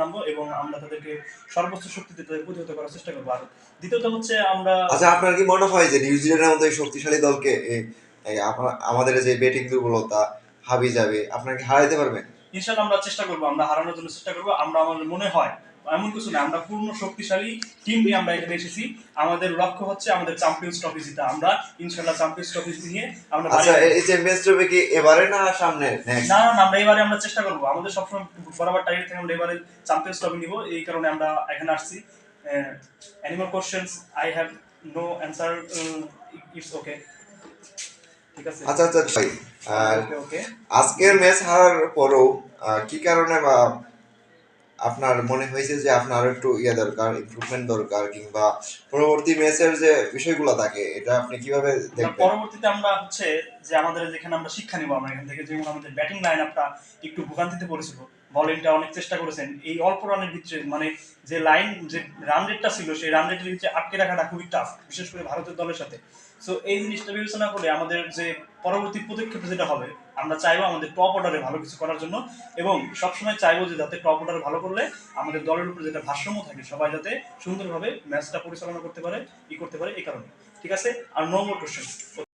নামবো এবং আমরা তাদেরকে সর্বোচ্চ শক্তিতে তাদের প্রতিহত করার চেষ্টা করবো। আর দ্বিতীয়ত হচ্ছে আমরা আচ্ছা, আপনার কি মনে হয় যে নিউজিল্যান্ডের মতো এই শক্তিশালী দলকে আমাদের যে ব্যাটিং দুর্বলতা হাবি যাবে, আপনার কি হারাইতে পারবেন? ইনশাল্লাহ আমরা চেষ্টা করবো, আমরা হারানোর জন্য চেষ্টা করবো। আমরা, আমার মনে হয় এমন কিছু না, আমরা পূর্ণ শক্তিশালী টিম নিয়ে আমরা এখানে এসেছি। আমাদের লক্ষ্য হচ্ছে আমাদের চ্যাম্পিয়ন্স ট্রফি জিতা। আমরা ইনশাল্লাহ চ্যাম্পিয়ন্স ট্রফি নিয়ে আমরা আচ্ছা, এই চ্যাম্পিয়ন্স ট্রফি কি এবারে না সামনে নেক্সট? না না, আমরা এবারে আমরা চেষ্টা করবো। আমাদের সবসময় বরাবর টার্গেট থেকে আমরা এবারে চ্যাম্পিয়ন্স ট্রফি নিব, এই কারণে আমরা এখানে আসছি। Animal questions I have no answer, it's okay, ঠিক আছে। আচ্ছা আচ্ছা ভাই, আর ওকে ওকে। আজকের ম্যাচ হারার পরেও কি কারণে বা আপনার মনে হয়েছে যে আপনার একটু দরকার, ইমপ্রুভমেন্ট দরকার, কিংবা পরবর্তী ম্যাচের যে বিষয়গুলো থাকে এটা আপনি কিভাবে দেখবেন? পরবর্তীতে আমরা হচ্ছে যে আমাদের যেখানে আমরা শিক্ষা নিব, আমরা এখান থেকে যেমন আমাদের ব্যাটিং লাইন আপটা একটু ভোগান্তিতে পড়েছিল, বোলিংটা অনেক চেষ্টা করেছেন এই অল্প রানের ভিতরে, মানে যে লাইন যে রান রেটটা ছিল সেই রান রেটের ভিতরে আটকে রাখাটা খুবই টাফ, বিশেষ করে ভারতের দলের সাথে। সো এই জিনিসটা বিবেচনা করে আমাদের যে পরবর্তী পদক্ষেপ যেটা হবে, আমরা চাইবো আমাদের টপ অর্ডারে ভালো কিছু করার জন্য, এবং সবসময় চাইবো যে যাতে টপ অর্ডারে ভালো করলে আমাদের দলের উপরে যেটা ভারসাম্য থাকে, সবাই যাতে সুন্দরভাবে ম্যাচটা পরিচালনা করতে পারে, করতে পারে, এই কারণে। ঠিক আছে, আর নো মোর কোশ্চেন।